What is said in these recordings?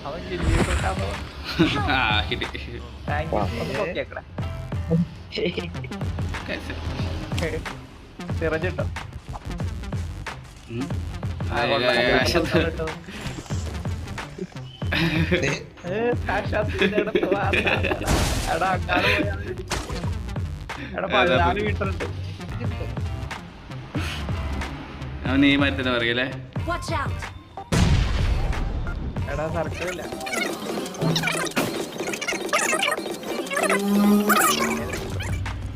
അവൻ കില്ലിട്ടുണ്ടാവുമ്പോ സിറഞ്ഞിട്ടോ എടാ അങ്ങാട് എടാ 14 മീറ്റർ ഉണ്ട്. അവൻ ഈ മരത്തിന് പറയല്ലേ എടാ സർക്കിളില്ല.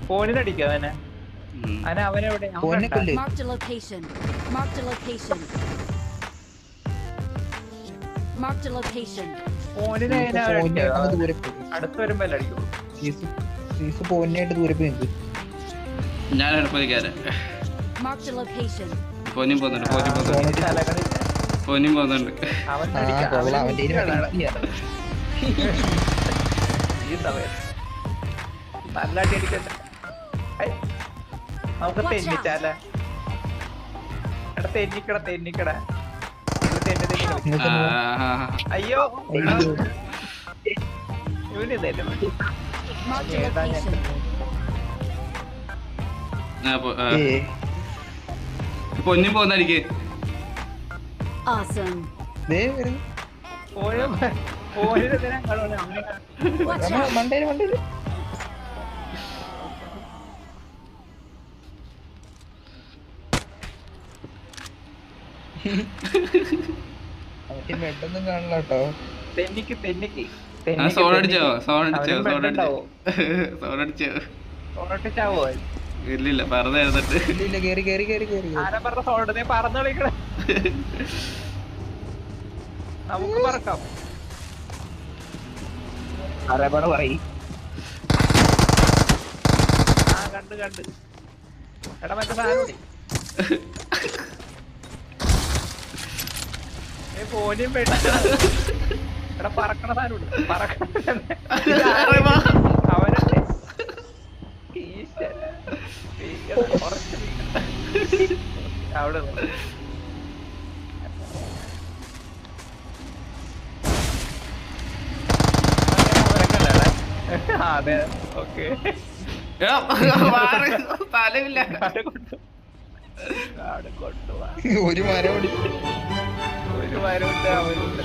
ഫോണിനടിക്കുക അവനെ. അവനെവിടെ ഫോണിന് അടുത്ത് വരുമ്പോ അല്ലേ അടിക്കുള്ളൂ. ഞാൻ എളുപ്പക്കാരൻ പോനും പോകുന്നുണ്ട് പോനും പോകുന്നുണ്ട്. അവൻ നല്ല അടി അടിക്കട്ടെ. നമുക്ക് തെന്നിച്ചാലേ. എടാ തെന്നിക്കട അയ്യോ ഇവനിതല്ലേ പൊന്നും പോകുന്നടിക്ക് വെട്ടൊന്നും കാണില്ല കേട്ടോ. ഇല്ലില്ല പറഞ്ഞിട്ട് നമുക്ക് പറക്കാം. കണ്ട് എടാ മറ്റേ സാധനം ഫോനും എടാ പറക്കണ സാധനം അവനല്ലേ അവിടെ അതെ ഓക്കെ തലവില്ല ഒരു മരം ഒരു മരമുണ്ട് അവനുണ്ട്.